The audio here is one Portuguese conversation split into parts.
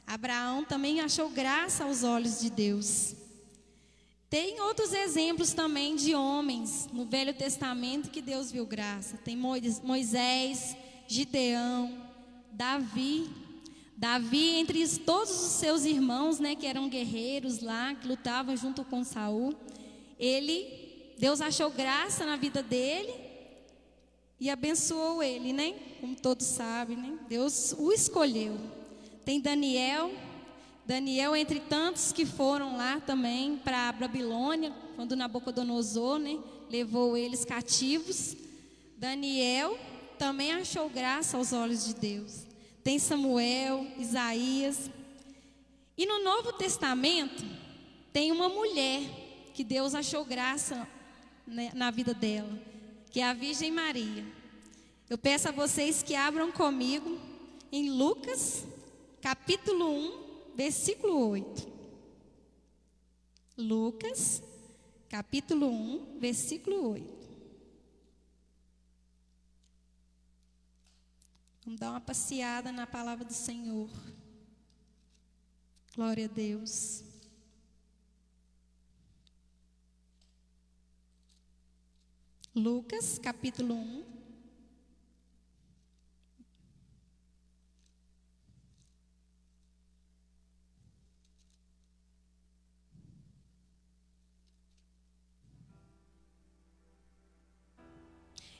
Abraão também achou graça aos olhos de Deus. Tem outros exemplos também de homens no Velho Testamento que Deus viu graça. Tem Moisés, Gideão, Davi. Davi, entre todos os seus irmãos, né, que eram guerreiros lá, que lutavam junto com Saul, Deus achou graça na vida dele e abençoou ele, né? Como todos sabem, né? Deus o escolheu. Tem Daniel, entre tantos que foram lá também para a Babilônia, quando Nabucodonosor, né, levou eles cativos. Daniel também achou graça aos olhos de Deus. Tem Samuel, Isaías. E no Novo Testamento tem uma mulher que Deus achou graça, né, na vida dela, que é a Virgem Maria. Eu peço a vocês que abram comigo em Lucas, capítulo 1, versículo 8. Lucas, capítulo 1, versículo 8. Vamos dar uma passeada na palavra do Senhor. Glória a Deus. Lucas, capítulo 1.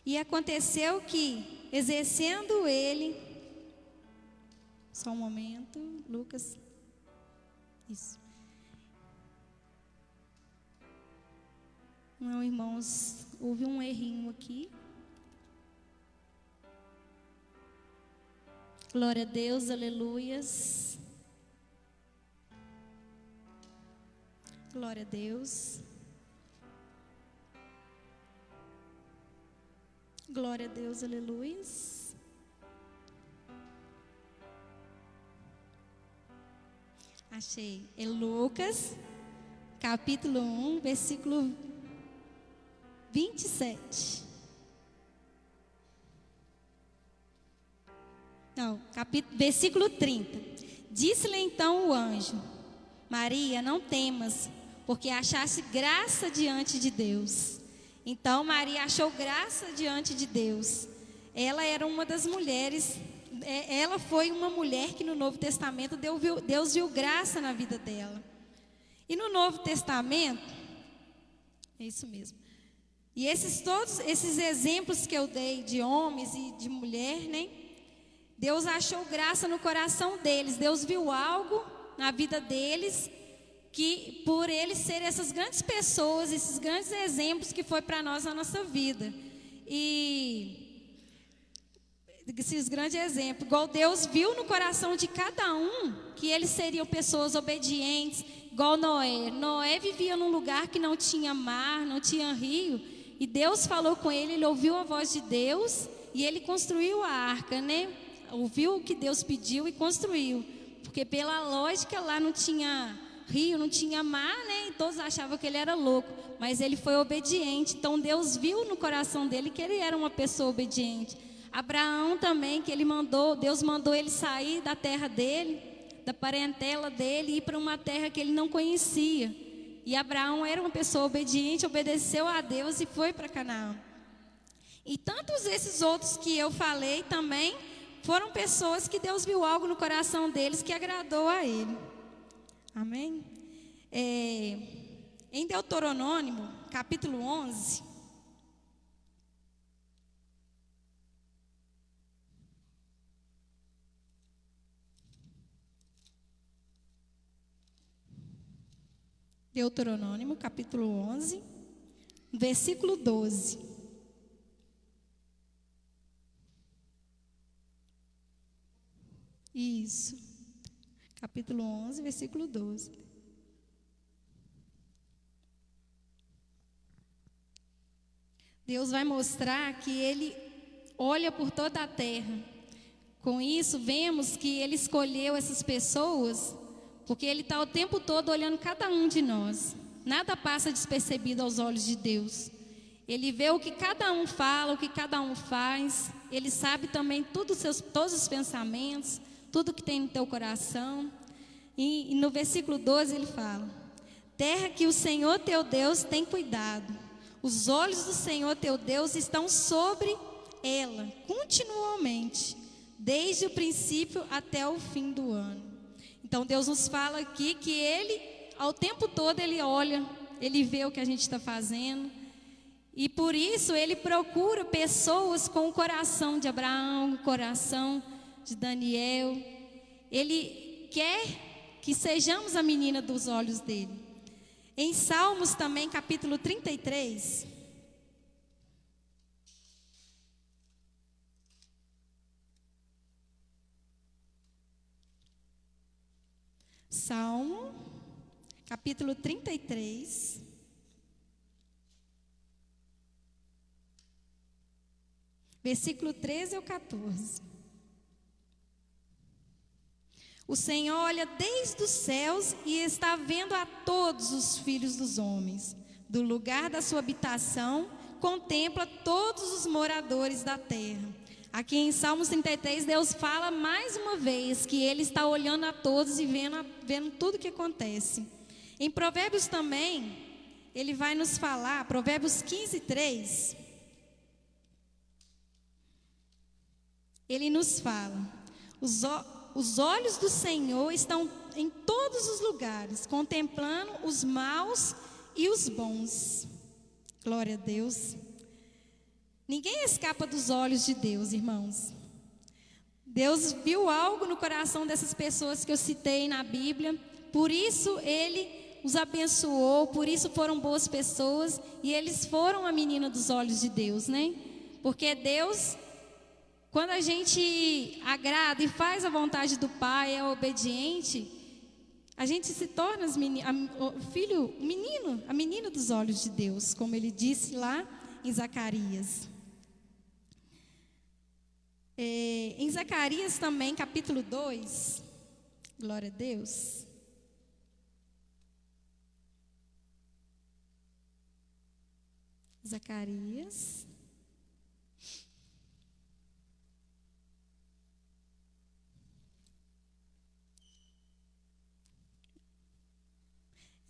E aconteceu que, exercendo ele, só um momento, Lucas, isso. Não, irmãos, houve um errinho aqui. Glória a Deus, aleluias. Glória a Deus. Glória a Deus, aleluias. Achei. É Lucas, capítulo 1, versículo 27. Não, versículo 30. Disse-lhe então o anjo: Maria, não temas, porque achaste graça diante de Deus. Então Maria achou graça diante de Deus. Ela era uma das mulheres, ela foi uma mulher que no Novo Testamento Deus viu graça na vida dela. E no Novo Testamento, é isso mesmo. E todos esses exemplos que eu dei de homens e de mulher, né? Deus achou graça no coração deles. Deus viu algo na vida deles, que por eles serem essas grandes pessoas, esses grandes exemplos que foi para nós na nossa vida. E esses grandes exemplos, igual Deus viu no coração de cada um, que eles seriam pessoas obedientes, igual Noé. Noé vivia num lugar que não tinha mar, não tinha rio, e Deus falou com ele, ele ouviu a voz de Deus, e ele construiu a arca, né? Ouviu o que Deus pediu e construiu, porque pela lógica lá não tinha rio, não tinha mar, né? E todos achavam que ele era louco, mas ele foi obediente. Então Deus viu no coração dele que ele era uma pessoa obediente. Abraão também, que Deus mandou ele sair da terra dele, da parentela dele, e ir para uma terra que ele não conhecia. E Abraão era uma pessoa obediente, obedeceu a Deus e foi para Canaã. E tantos esses outros que eu falei também foram pessoas que Deus viu algo no coração deles que agradou a ele. Amém? Em Deuteronômio, capítulo 11, Deuteronômio, capítulo 11, versículo 12. Isso. Capítulo 11, versículo 12. Deus vai mostrar que Ele olha por toda a terra. Com isso, vemos que Ele escolheu essas pessoas, porque Ele está o tempo todo olhando cada um de nós. Nada passa despercebido aos olhos de Deus. Ele vê o que cada um fala, o que cada um faz. Ele sabe também todos os pensamentos, tudo que tem no teu coração. E no versículo 12 ele fala: terra que o Senhor teu Deus tem cuidado, os olhos do Senhor teu Deus estão sobre ela continuamente, desde o princípio até o fim do ano. Então Deus nos fala aqui que Ele, ao tempo todo, Ele olha, Ele vê o que a gente está fazendo. E por isso Ele procura pessoas com o coração de Abraão, o coração de Daniel. Ele quer que sejamos a menina dos olhos dele. Em Salmos também, capítulo 33. Salmo, capítulo 33. Versículo 13 ao 14. O Senhor olha desde os céus e está vendo a todos os filhos dos homens. Do lugar da sua habitação, contempla todos os moradores da terra. Aqui em Salmos 33, Deus fala mais uma vez que Ele está olhando a todos e vendo tudo o que acontece. Em Provérbios também, Ele vai nos falar, Provérbios 15, 3. Ele nos fala: os olhos do Senhor estão em todos os lugares, contemplando os maus e os bons. Glória a Deus. Ninguém escapa dos olhos de Deus, irmãos. Deus viu algo no coração dessas pessoas que eu citei na Bíblia, por isso Ele os abençoou, por isso foram boas pessoas, e eles foram a menina dos olhos de Deus, né? Porque Deus, quando a gente agrada e faz a vontade do Pai, é obediente, a gente se torna a menina dos olhos de Deus, como Ele disse lá em Zacarias. Em Zacarias também, capítulo 2, glória a Deus. Zacarias.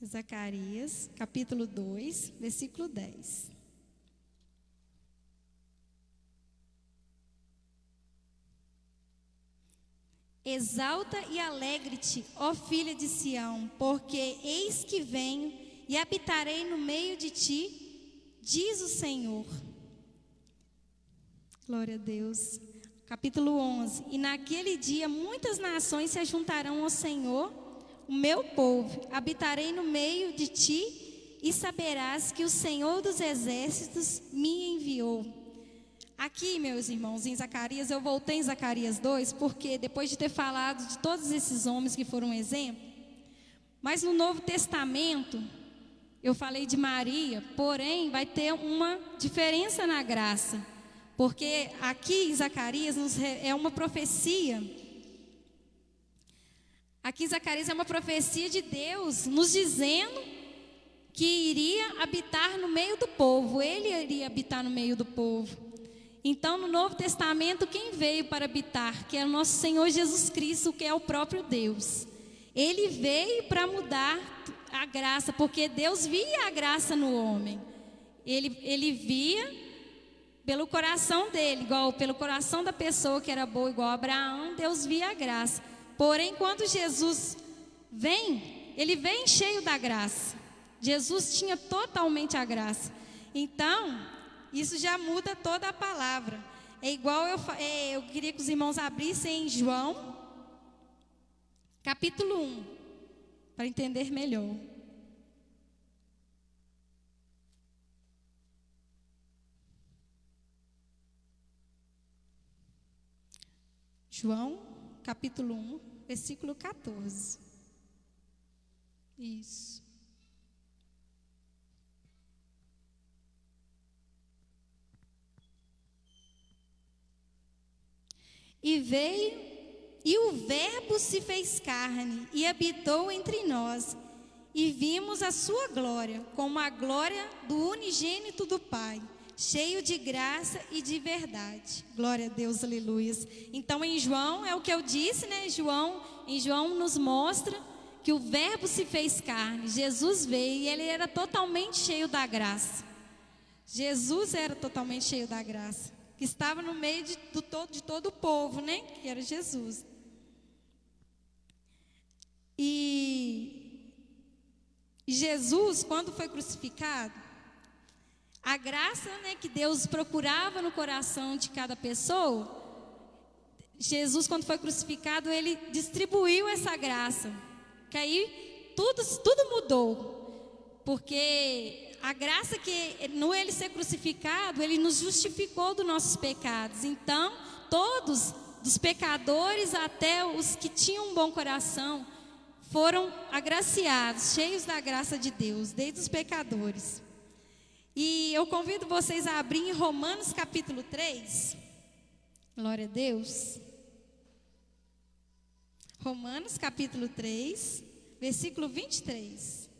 Zacarias, capítulo 2, versículo 10. Exalta e alegre-te, ó filha de Sião, porque eis que venho e habitarei no meio de ti, diz o Senhor. Glória a Deus. Capítulo 11. E naquele dia muitas nações se ajuntarão ao Senhor, o meu povo. Habitarei no meio de ti e saberás que o Senhor dos exércitos me enviou. Aqui, meus irmãos, em Zacarias, eu voltei em Zacarias 2, porque depois de ter falado de todos esses homens que foram um exemplo, mas no Novo Testamento, eu falei de Maria, porém vai ter uma diferença na graça, porque aqui em Zacarias é uma profecia. Aqui em Zacarias é uma profecia de Deus nos dizendo que iria habitar no meio do povo, Ele iria habitar no meio do povo. Então, no Novo Testamento, quem veio para habitar? Que é o nosso Senhor Jesus Cristo, que é o próprio Deus. Ele veio para mudar a graça, porque Deus via a graça no homem. Ele via pelo coração dele, igual pelo coração da pessoa que era boa, igual a Abraão, Deus via a graça. Porém, quando Jesus vem, Ele vem cheio da graça. Jesus tinha totalmente a graça. Então, isso já muda toda a palavra. É igual eu queria que os irmãos abrissem em João, capítulo 1, para entender melhor. João, capítulo 1, versículo 14. Isso. E veio, e o Verbo se fez carne e habitou entre nós, e vimos a sua glória, como a glória do unigênito do Pai, cheio de graça e de verdade. Glória a Deus, aleluias. Então em João, é o que eu disse, né? Em João nos mostra que o verbo se fez carne, Jesus veio e ele era totalmente cheio da graça. Jesus era totalmente cheio da graça, que estava no meio de todo o povo, né? Que era Jesus. E Jesus, quando foi crucificado, a graça, né, que Deus procurava no coração de cada pessoa, Jesus, quando foi crucificado, ele distribuiu essa graça. Que aí tudo mudou. Porque a graça que no ele ser crucificado, ele nos justificou dos nossos pecados. Então, todos, dos pecadores até os que tinham um bom coração, foram agraciados, cheios da graça de Deus, desde os pecadores. E eu convido vocês a abrir em Romanos capítulo 3. Glória a Deus. Romanos capítulo 3, versículo 23.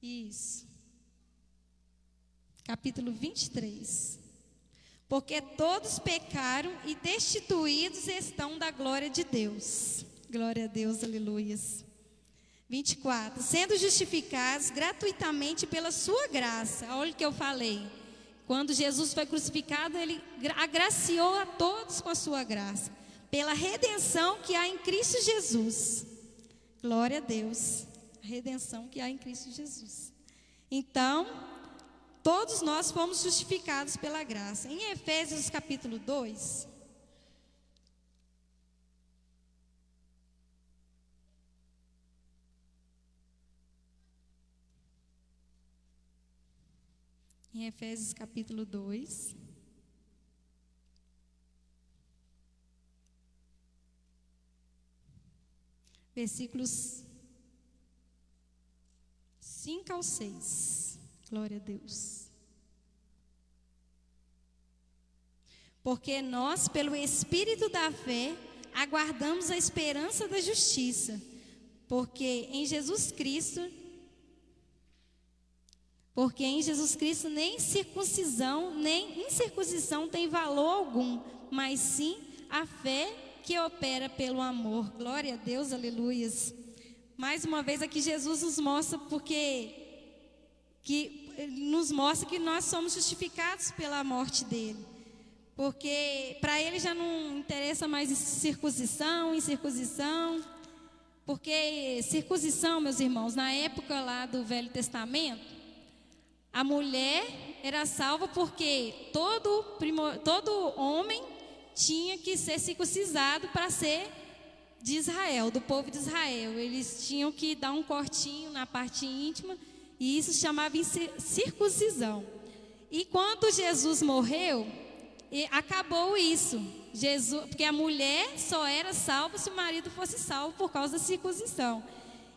Isso. Capítulo 23. Porque todos pecaram e destituídos estão da glória de Deus. Glória a Deus, aleluias. 24. Sendo justificados gratuitamente pela sua graça. Olha o que eu falei. Quando Jesus foi crucificado, ele agraciou a todos com a sua graça. Pela redenção que há em Cristo Jesus. Glória a Deus. A redenção que há em Cristo Jesus. Então, todos nós fomos justificados pela graça. Em Efésios capítulo 2. Em Efésios capítulo 2. Versículos 5 ao 6. Glória a Deus. Porque nós, pelo Espírito da fé, aguardamos a esperança da justiça. Porque em Jesus Cristo nem circuncisão, nem incircuncisão tem valor algum, mas sim a fé que opera pelo amor. Glória a Deus, aleluias. Mais uma vez aqui Jesus nos mostra nos mostra que nós somos justificados pela morte dele. Porque para ele já não interessa mais circuncisão, incircuncisão. Porque circuncisão, meus irmãos, na época lá do Velho Testamento, a mulher era salva porque todo homem tinha que ser circuncisado para ser de Israel, do povo de Israel. Eles tinham que dar um cortinho na parte íntima e isso se chamava circuncisão. E quando Jesus morreu, acabou isso. Porque a mulher só era salva se o marido fosse salvo por causa da circuncisão.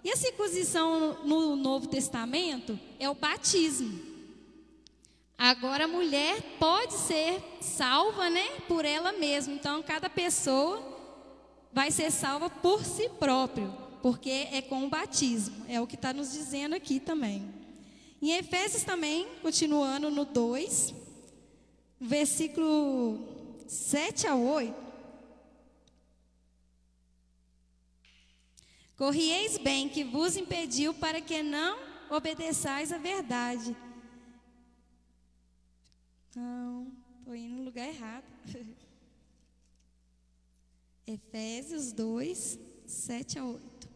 E a circuncisão no Novo Testamento é o batismo. Agora a mulher pode ser salva, né, por ela mesma. Então cada pessoa vai ser salva por si próprio, porque é com o batismo. É o que está nos dizendo aqui também. Em Efésios também, continuando no 2, versículo 7 a 8. Corrieis bem que vos impediu para que não obedeçais à verdade. Não, estou indo no lugar errado. Efésios 2, 7 a 8.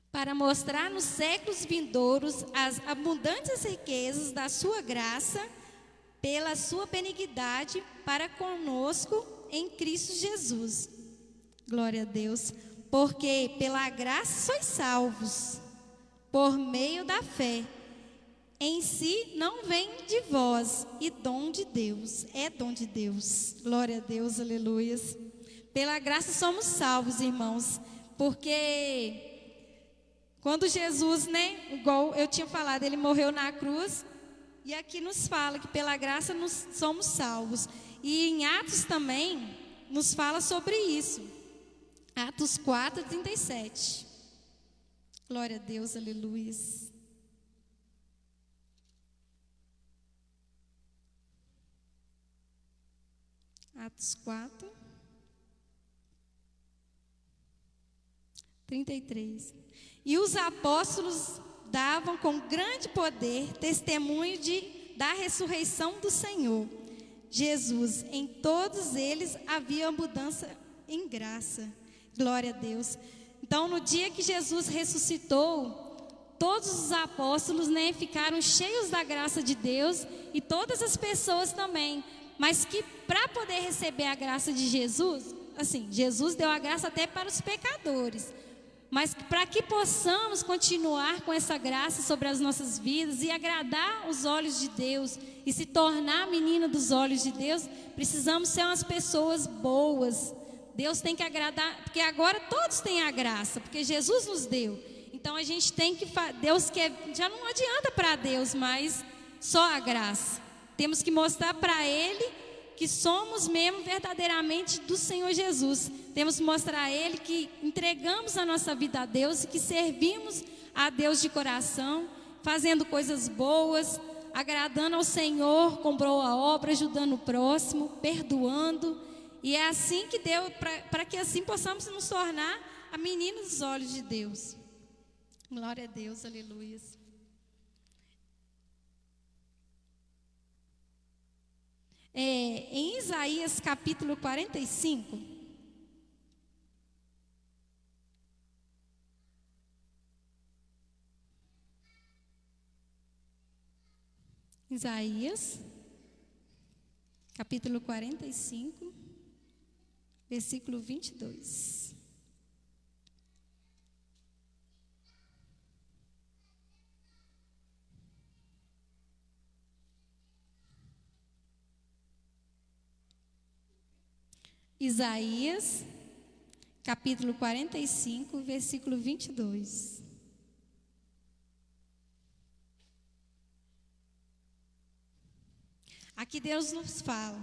Para mostrar nos séculos vindouros as abundantes riquezas da sua graça, pela sua benignidade para conosco em Cristo Jesus. Glória a Deus. Porque pela graça sois salvos, por meio da fé. Em si não vem de vós, e dom de Deus, é dom de Deus. Glória a Deus, aleluias. Pela graça somos salvos, irmãos, porque quando Jesus, né, igual eu tinha falado, ele morreu na cruz, e aqui nos fala que pela graça nós somos salvos. E em Atos também nos fala sobre isso. Atos 4, 37. Glória a Deus, aleluia. Atos 4, 33. E os apóstolos davam com grande poder testemunho da ressurreição do Senhor Jesus. Em todos eles havia abundância em graça. Glória a Deus. Então, no dia que Jesus ressuscitou, todos os apóstolos, ficaram cheios da graça de Deus, e todas as pessoas também. Mas que para poder receber a graça de Jesus, assim, Jesus deu a graça até para os pecadores. Mas para que possamos continuar com essa graça sobre as nossas vidas e agradar os olhos de Deus e se tornar menina dos olhos de Deus, precisamos ser umas pessoas boas. Deus tem que agradar, porque agora todos têm a graça, porque Jesus nos deu. Então a gente tem que, Deus quer, já não adianta para Deus mais só a graça. Temos que mostrar para Ele que somos mesmo verdadeiramente do Senhor Jesus. Temos que mostrar a Ele que entregamos a nossa vida a Deus e que servimos a Deus de coração, fazendo coisas boas, agradando ao Senhor com boa obra, ajudando o próximo, perdoando. E é assim que Deus, para que assim possamos nos tornar a menina dos olhos de Deus. Glória a Deus, aleluia. Em Isaías capítulo 45, Isaías capítulo 45, versículo 22. Isaías, capítulo 45, versículo 22. Aqui Deus nos fala: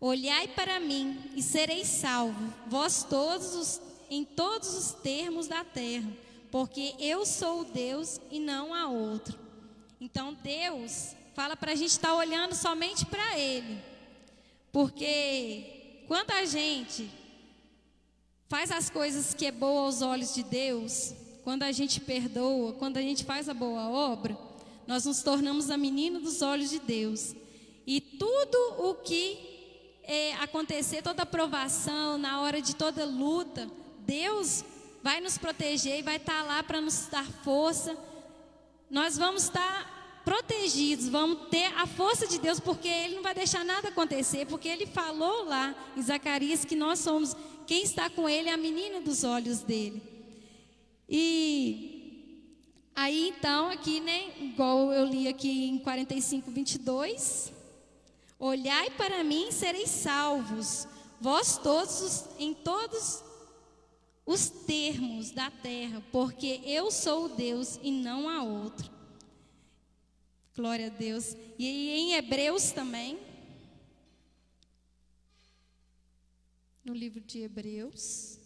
olhai para mim e sereis salvos, vós todos em todos os termos da terra, porque eu sou Deus e não há outro. Então Deus fala para a gente estar olhando somente para Ele, porque quando a gente faz as coisas que é boa aos olhos de Deus, quando a gente perdoa, quando a gente faz a boa obra, nós nos tornamos a menina dos olhos de Deus. E tudo o que acontecer, toda provação, na hora de toda luta, Deus vai nos proteger e vai estar lá para nos dar força. Nós vamos estar protegidos, vamos ter a força de Deus, porque Ele não vai deixar nada acontecer, porque Ele falou lá em Zacarias que nós somos, quem está com Ele é a menina dos olhos dele. E aí então aqui, igual eu li aqui em 45, 22, olhai para mim e sereis salvos, vós todos em todos os termos da terra, porque eu sou o Deus e não há outro. Glória a Deus. E em Hebreus também, no livro de Hebreus,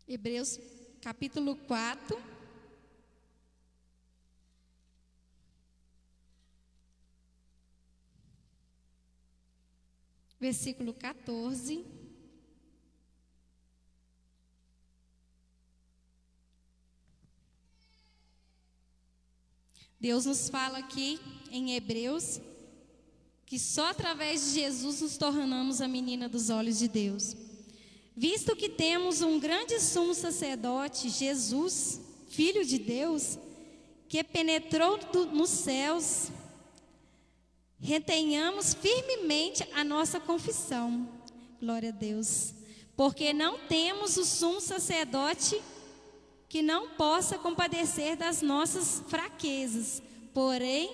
Hebreus capítulo 4, versículo 14. Deus nos fala aqui em Hebreus que só através de Jesus nos tornamos a menina dos olhos de Deus. Visto que temos um grande sumo sacerdote, Jesus, Filho de Deus, que penetrou nos céus, retenhamos firmemente a nossa confissão. Glória a Deus. Porque não temos o sumo sacerdote que não possa compadecer das nossas fraquezas, porém,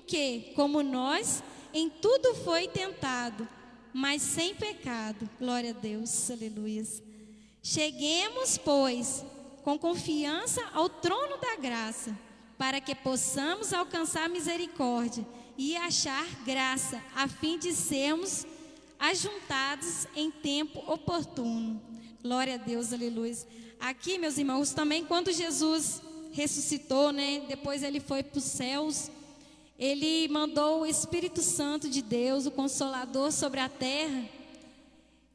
que, como nós, em tudo foi tentado, mas sem pecado. Glória a Deus, aleluia. Cheguemos, pois, com confiança ao trono da graça, para que possamos alcançar misericórdia e achar graça, a fim de sermos ajuntados em tempo oportuno. Glória a Deus, aleluia. Aqui, meus irmãos, também quando Jesus ressuscitou, né? Depois ele foi para os céus. Ele mandou o Espírito Santo de Deus, o Consolador, sobre a terra.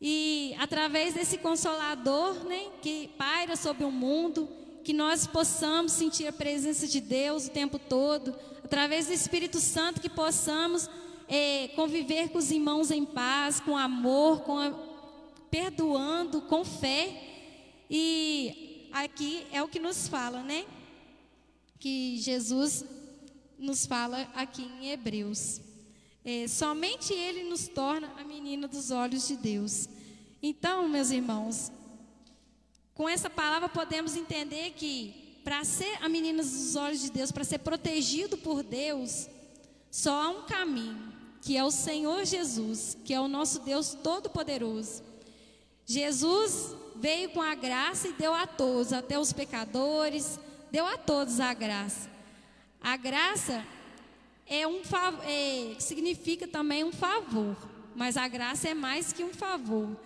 E através desse Consolador, né, que paira sobre o mundo, que nós possamos sentir a presença de Deus o tempo todo. Através do Espírito Santo, que possamos conviver com os irmãos em paz, com amor, perdoando, com fé. E aqui é o que nos fala, né? Que Jesus nos fala aqui em Hebreus. Somente Ele nos torna a menina dos olhos de Deus. Então, meus irmãos, com essa palavra podemos entender que para ser a menina dos olhos de Deus, para ser protegido por Deus, só há um caminho, que é o Senhor Jesus, que é o nosso Deus Todo-Poderoso. Jesus veio com a graça e deu a todos, até os pecadores, deu a todos a graça. A graça significa também um favor, mas a graça é mais que um favor.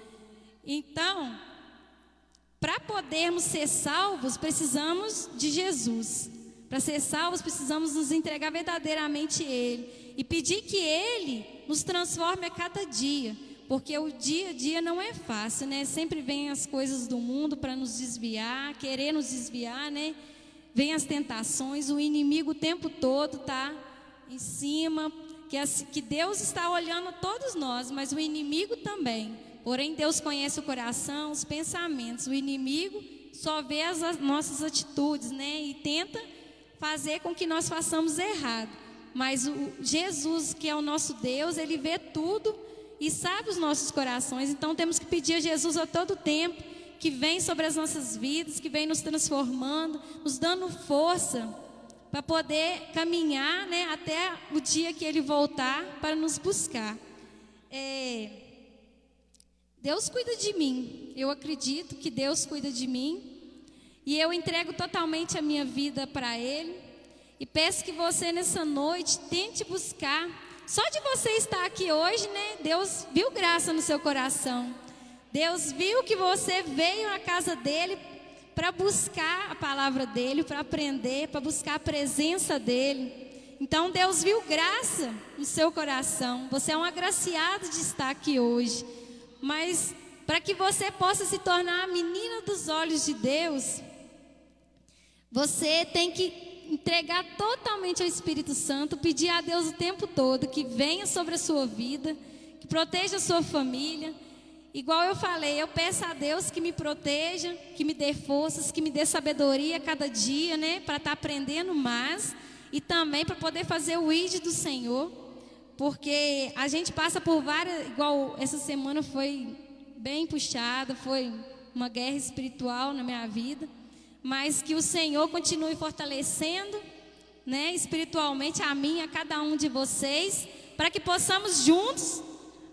Então, para podermos ser salvos, precisamos de Jesus. Para ser salvos, precisamos nos entregar verdadeiramente a Ele e pedir que Ele nos transforme a cada dia, porque o dia a dia não é fácil, né? Sempre vem as coisas do mundo para nos desviar, querer nos desviar, né? Vem as tentações, o inimigo o tempo todo está em cima, que Deus está olhando a todos nós, mas o inimigo também. Porém, Deus conhece o coração, os pensamentos. O inimigo só vê as nossas atitudes, né? E tenta fazer com que nós façamos errado. Mas o Jesus, que é o nosso Deus, Ele vê tudo e sabe os nossos corações. Então, temos que pedir a Jesus a todo tempo, que vem sobre as nossas vidas, que vem nos transformando, nos dando força para poder caminhar, né, até o dia que Ele voltar para nos buscar. Deus cuida de mim, eu acredito que Deus cuida de mim, e eu entrego totalmente a minha vida para Ele, e peço que você nessa noite tente buscar. Só de você estar aqui hoje, né, Deus viu graça no seu coração. Deus viu que você veio à casa dEle para buscar a palavra dEle, para aprender, para buscar a presença dEle. Então Deus viu graça no seu coração. Você é um agraciado de estar aqui hoje. Mas para que você possa se tornar a menina dos olhos de Deus, você tem que entregar totalmente ao Espírito Santo, pedir a Deus o tempo todo que venha sobre a sua vida, que proteja a sua família. Igual eu falei, eu peço a Deus que me proteja, que me dê forças, que me dê sabedoria cada dia, né, para estar aprendendo mais e também para poder fazer o ID do Senhor, porque a gente passa por várias, igual essa semana foi bem puxada, foi uma guerra espiritual na minha vida, mas que o Senhor continue fortalecendo, né, espiritualmente a mim, a cada um de vocês, para que possamos juntos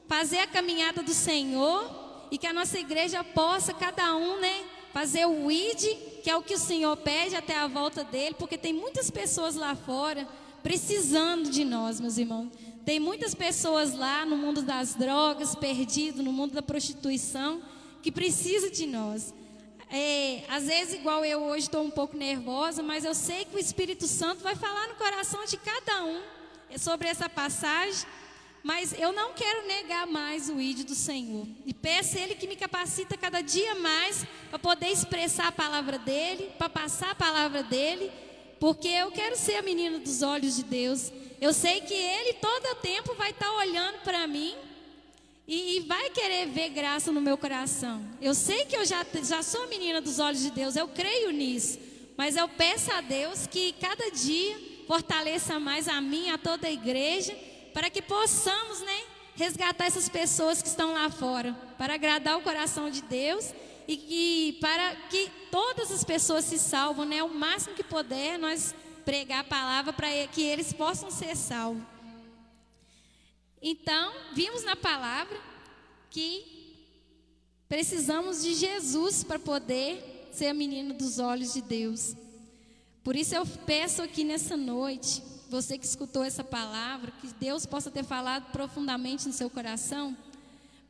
fazer a caminhada do Senhor e que a nossa igreja possa, cada um, né, fazer o ID, que é o que o Senhor pede até a volta dele, porque tem muitas pessoas lá fora precisando de nós, meus irmãos. Tem muitas pessoas lá no mundo das drogas, perdido, no mundo da prostituição, que precisa de nós. Às vezes, igual eu hoje estou um pouco nervosa, mas eu sei que o Espírito Santo vai falar no coração de cada um sobre essa passagem. Mas eu não quero negar mais o ID do Senhor. E peço a Ele que me capacita cada dia mais para poder expressar a palavra dEle, para passar a palavra dEle, porque eu quero ser a menina dos olhos de Deus. Eu sei que Ele todo o tempo vai estar olhando para mim e vai querer ver graça no meu coração. Eu sei que eu já sou a menina dos olhos de Deus, eu creio nisso. Mas eu peço a Deus que cada dia fortaleça mais a mim, a toda a igreja, para que possamos, né, resgatar essas pessoas que estão lá fora, para agradar o coração de Deus e para que todas as pessoas se salvam, né, o máximo que puder, nós pregar a palavra para que eles possam ser salvos. Então, vimos na palavra que precisamos de Jesus para poder ser a menina dos olhos de Deus. Por isso eu peço aqui nessa noite você que escutou essa palavra, que Deus possa ter falado profundamente no seu coração.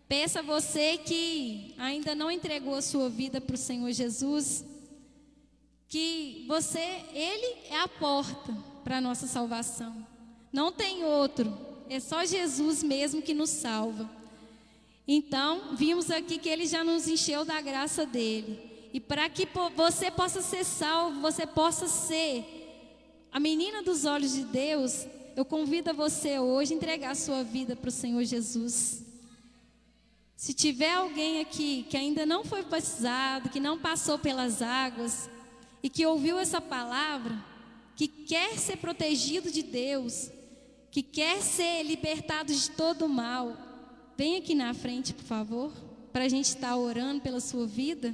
Peça a você que ainda não entregou a sua vida para o Senhor Jesus, que Ele é a porta para a nossa salvação. Não tem outro, é só Jesus mesmo que nos salva. Então, vimos aqui que Ele já nos encheu da graça dEle. E para que você possa ser salvo, você possa ser a menina dos olhos de Deus, eu convido você hoje a entregar a sua vida para o Senhor Jesus. Se tiver alguém aqui que ainda não foi batizado, que não passou pelas águas, e que ouviu essa palavra, que quer ser protegido de Deus, que quer ser libertado de todo o mal, vem aqui na frente, por favor, para a gente estar orando pela sua vida.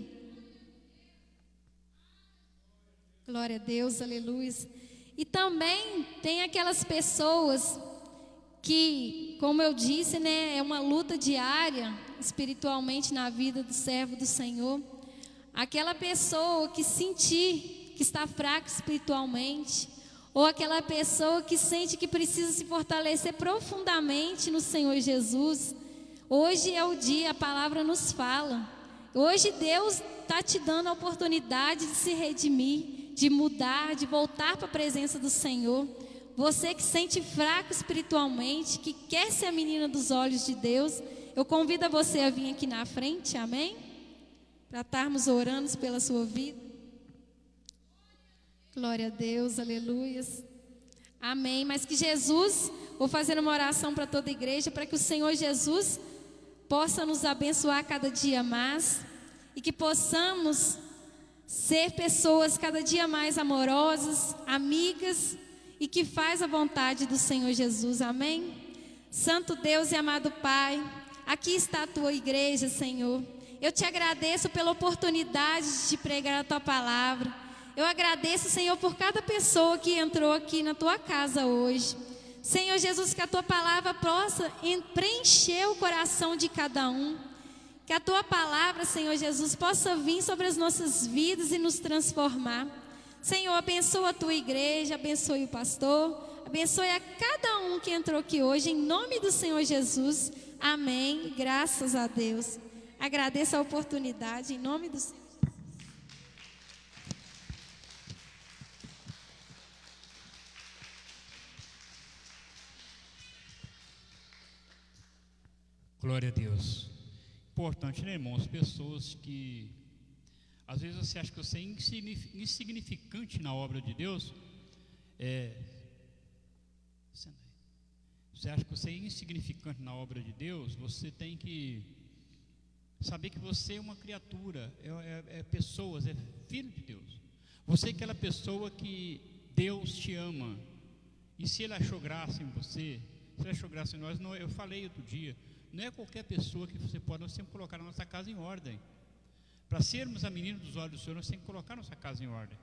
Glória a Deus, aleluia. E também tem aquelas pessoas que, como eu disse, né, é uma luta diária espiritualmente na vida do servo do Senhor. Aquela pessoa que sentir que está fraca espiritualmente, ou aquela pessoa que sente que precisa se fortalecer profundamente no Senhor Jesus. Hoje é o dia, a palavra nos fala. Hoje Deus está te dando a oportunidade de se redimir, de mudar, de voltar para a presença do Senhor. Você que sente fraco espiritualmente, que quer ser a menina dos olhos de Deus, eu convido você a vir aqui na frente, amém? Para estarmos orando pela sua vida. Glória a Deus, aleluias. Amém. Mas que Jesus, vou fazer uma oração para toda a igreja, para que o Senhor Jesus possa nos abençoar cada dia mais e que possamos ser pessoas cada dia mais amorosas, amigas e que faz a vontade do Senhor Jesus. Amém? Santo Deus e amado Pai, aqui está a tua igreja, Senhor. Eu te agradeço pela oportunidade de te pregar a tua palavra. Eu agradeço, Senhor, por cada pessoa que entrou aqui na tua casa hoje. Senhor Jesus, que a tua palavra possa preencher o coração de cada um. Que a tua palavra, Senhor Jesus, possa vir sobre as nossas vidas e nos transformar. Senhor, abençoa a tua igreja, abençoe o pastor, abençoe a cada um que entrou aqui hoje, em nome do Senhor Jesus. Amém. Graças a Deus. Agradeço a oportunidade, em nome do Senhor. Glória a Deus. Importante, né, irmãos? Pessoas que às vezes você acha que você é insignificante na obra de Deus. Você acha que você é insignificante na obra de Deus. Você tem que saber que você é uma criatura, é pessoas, é filho de Deus. Você é aquela pessoa que Deus te ama. E se Ele achou graça em você, se Ele achou graça em nós, não, eu falei outro dia, não é qualquer pessoa que você pode, nós temos que colocar a nossa casa em ordem. Para sermos a menina dos olhos do Senhor, nós temos que colocar a nossa casa em ordem.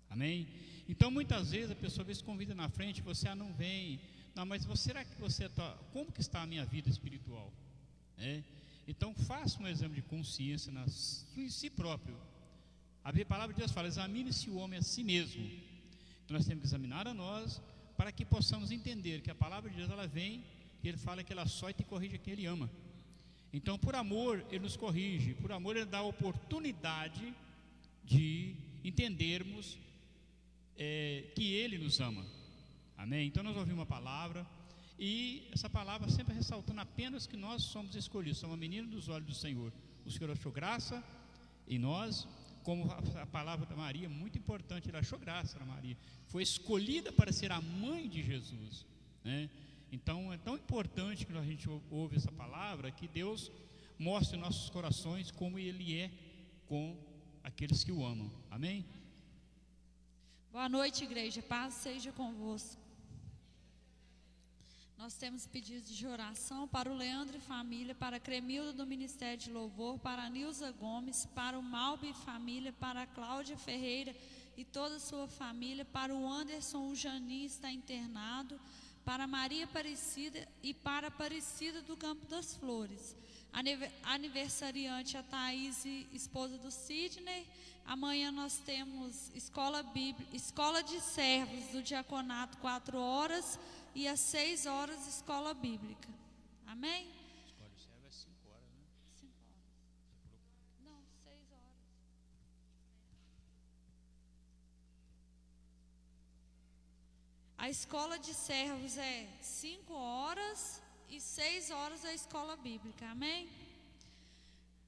Amém? Então muitas vezes a pessoa vê se convida na frente, você não vem. Não, mas será que você está, como que está a minha vida espiritual? Então faça um exame de consciência em si próprio. A palavra de Deus fala, examine-se o homem a si mesmo. Então nós temos que examinar a nós, para que possamos entender que a palavra de Deus ela vem, e Ele fala que ela só te corrige a quem Ele ama. Então por amor Ele nos corrige, por amor Ele dá a oportunidade de entendermos que Ele nos ama. Amém? Então nós ouvimos uma palavra, e essa palavra sempre ressaltando apenas que nós somos escolhidos, somos a menina dos olhos do Senhor. O Senhor achou graça em nós, como a palavra da Maria, muito importante, Ele achou graça na Maria, foi escolhida para ser a mãe de Jesus, né? Então é tão importante que a gente ouve essa palavra, que Deus mostre em nossos corações como Ele é com aqueles que o amam. Amém? Boa noite, igreja. Paz seja convosco. Nós temos pedidos de oração para o Leandro e família, para a Cremilda do Ministério de Louvor, para a Nilza Gomes, para o Malbi e família, para a Cláudia Ferreira e toda a sua família, para o Anderson, o Janin está internado, para Maria Aparecida e para Aparecida do Campo das Flores. Aniversariante a Thaís, esposa do Sidney. Amanhã nós temos escola de servos do diaconato 4 horas e às 6 horas escola bíblica. Amém? Escola de servo é 5 horas, né? 5 horas. Não, 6 horas. A escola de servos é 5 horas e 6 horas a escola bíblica, amém?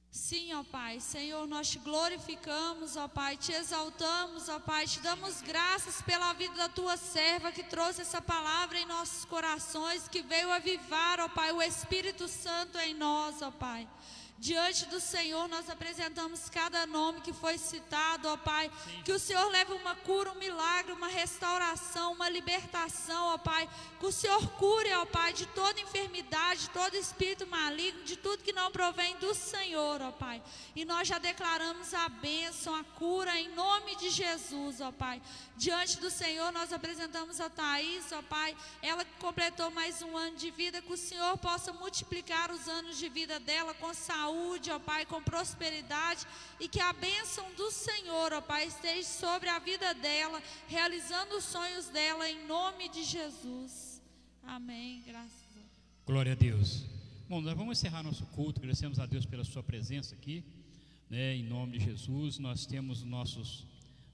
Sim, ó Pai, Senhor, nós te glorificamos, ó Pai, te exaltamos, ó Pai, te damos graças pela vida da tua serva que trouxe essa palavra em nossos corações, que veio avivar, ó Pai, o Espírito Santo em nós, ó Pai. Diante do Senhor nós apresentamos cada nome que foi citado, ó Pai. Sim. Que o Senhor leve uma cura, um milagre, uma restauração, uma libertação, ó Pai. Que o Senhor cure, ó Pai, de toda enfermidade, de todo espírito maligno, de tudo que não provém do Senhor, ó Pai. E nós já declaramos a bênção, a cura em nome de Jesus, ó Pai. Diante do Senhor nós apresentamos a Thaís, ó Pai. Ela que completou mais um ano de vida, que o Senhor possa multiplicar os anos de vida dela com saúde, ó Pai, com prosperidade, e que a bênção do Senhor, ó Pai, esteja sobre a vida dela, realizando os sonhos dela, em nome de Jesus. Amém. Graças a Deus. Glória a Deus. Bom, nós vamos encerrar nosso culto. Agradecemos a Deus pela sua presença aqui, né, em nome de Jesus. Nós temos nossos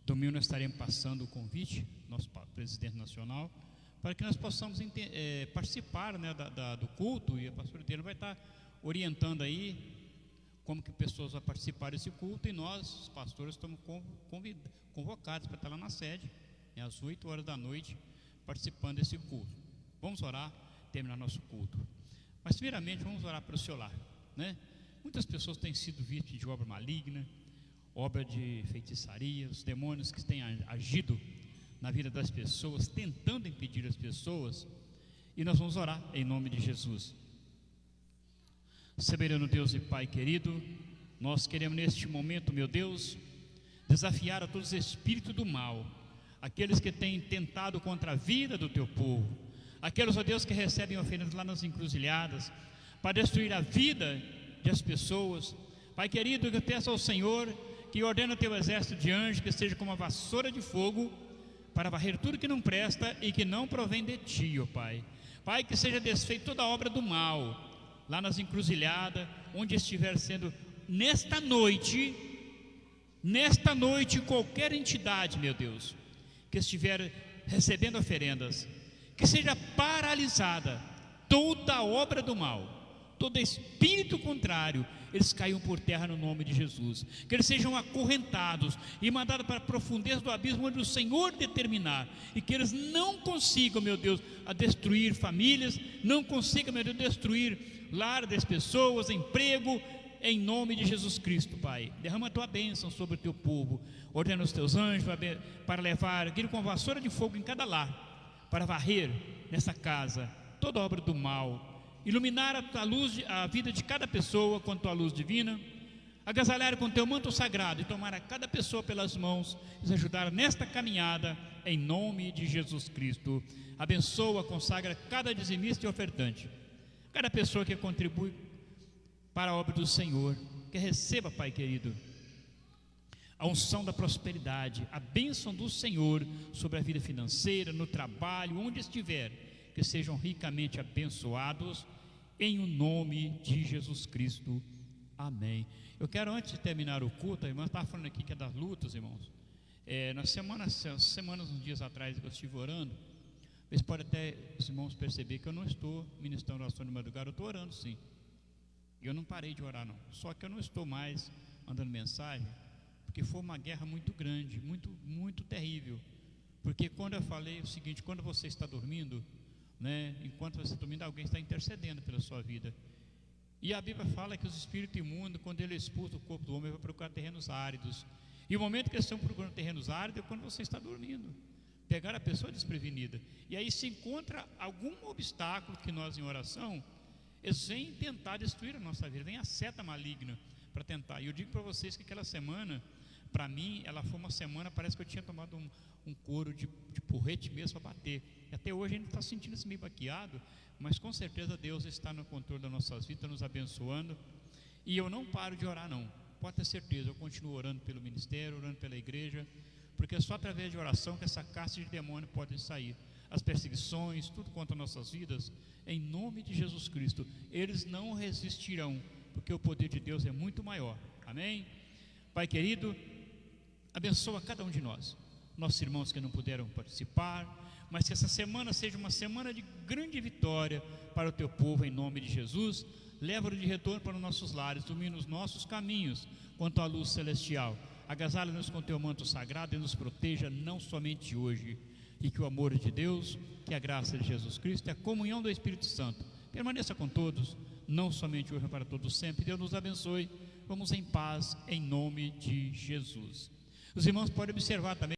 domingo, nós estaremos passando o convite, nosso presidente nacional, para que nós possamos participar, né, do culto, e a pastora dele vai estar orientando aí como que pessoas vão participar desse culto, e nós, os pastores, estamos convocados para estar lá na sede, né, às 8 horas da noite, participando desse culto. Vamos orar, terminar nosso culto. Mas primeiramente vamos orar para o seu lar, né? Muitas pessoas têm sido vítimas de obra maligna, obra de feitiçaria, os demônios que têm agido na vida das pessoas, tentando impedir as pessoas, e nós vamos orar em nome de Jesus. Soberano Deus e Pai querido, nós queremos neste momento, meu Deus, desafiar a todos os espíritos do mal, aqueles que têm tentado contra a vida do teu povo, aqueles, ó Deus, que recebem oferendas lá nas encruzilhadas, para destruir a vida das pessoas. Pai querido, eu peço ao Senhor que ordena teu exército de anjos, que seja como uma vassoura de fogo, para varrer tudo que não presta e que não provém de ti, ó Pai. Pai, que seja desfeita toda a obra do mal, lá nas encruzilhadas, onde estiver sendo, nesta noite, qualquer entidade, meu Deus, que estiver recebendo oferendas, que seja paralisada toda a obra do mal, todo espírito contrário, eles caiam por terra no nome de Jesus, que eles sejam acorrentados e mandados para a profundeza do abismo onde o Senhor determinar, e que eles não consigam, meu Deus, a destruir famílias, não consigam, meu Deus, destruir lar das pessoas, emprego, em nome de Jesus Cristo, Pai. Derrama a tua bênção sobre o teu povo, ordena os teus anjos para levar aquilo com vassoura de fogo em cada lar, para varrer nessa casa toda obra do mal, iluminar a vida de cada pessoa com a tua luz divina, agasalhar com teu manto sagrado e tomar a cada pessoa pelas mãos e ajudar nesta caminhada em nome de Jesus Cristo. Abençoa, consagra cada dizimista e ofertante, cada pessoa que contribui para a obra do Senhor, que receba, Pai querido, a unção da prosperidade, a bênção do Senhor sobre a vida financeira, no trabalho, onde estiver, que sejam ricamente abençoados, em o nome de Jesus Cristo. Amém. Eu quero, antes de terminar o culto, a irmã estava falando aqui que é das lutas, irmãos. Nas semanas, uns dias atrás, que eu estive orando, vocês podem até, os irmãos, perceber que eu não estou ministrando oração de madrugada, eu estou orando sim. Eu não parei de orar não, só que eu não estou mais mandando mensagem, porque foi uma guerra muito grande, muito, muito terrível. Porque quando eu falei o seguinte, quando você está dormindo, né, enquanto você está dormindo, alguém está intercedendo pela sua vida. E a Bíblia fala que os espíritos imundos, quando ele expulsa o corpo do homem, vai procurar terrenos áridos. E o momento que eles estão procurando terrenos áridos é quando você está dormindo, pegar a pessoa desprevenida. E aí se encontra algum obstáculo que nós em oração, eles vêm tentar destruir a nossa vida, vem a seta maligna para tentar. E eu digo para vocês que aquela semana, para mim, ela foi uma semana, parece que eu tinha tomado um couro de porrete mesmo para bater. E até hoje a gente está sentindo isso meio baqueado, mas com certeza Deus está no controle das nossas vidas, nos abençoando. E eu não paro de orar, não. Pode ter certeza, eu continuo orando pelo ministério, orando pela igreja, porque é só através de oração que essa casta de demônio pode sair. As perseguições, tudo contra nossas vidas, em nome de Jesus Cristo, eles não resistirão, porque o poder de Deus é muito maior. Amém? Pai querido, abençoa cada um de nós, nossos irmãos que não puderam participar, mas que essa semana seja uma semana de grande vitória para o teu povo, em nome de Jesus. Leva-o de retorno para os nossos lares, ilumina os nossos caminhos quanto à luz celestial. Agasalha-nos com teu manto sagrado e nos proteja não somente hoje. E que o amor de Deus, que a graça de Jesus Cristo e a comunhão do Espírito Santo permaneça com todos, não somente hoje, mas para todos sempre. Deus nos abençoe. Vamos em paz, em nome de Jesus. Os irmãos podem observar também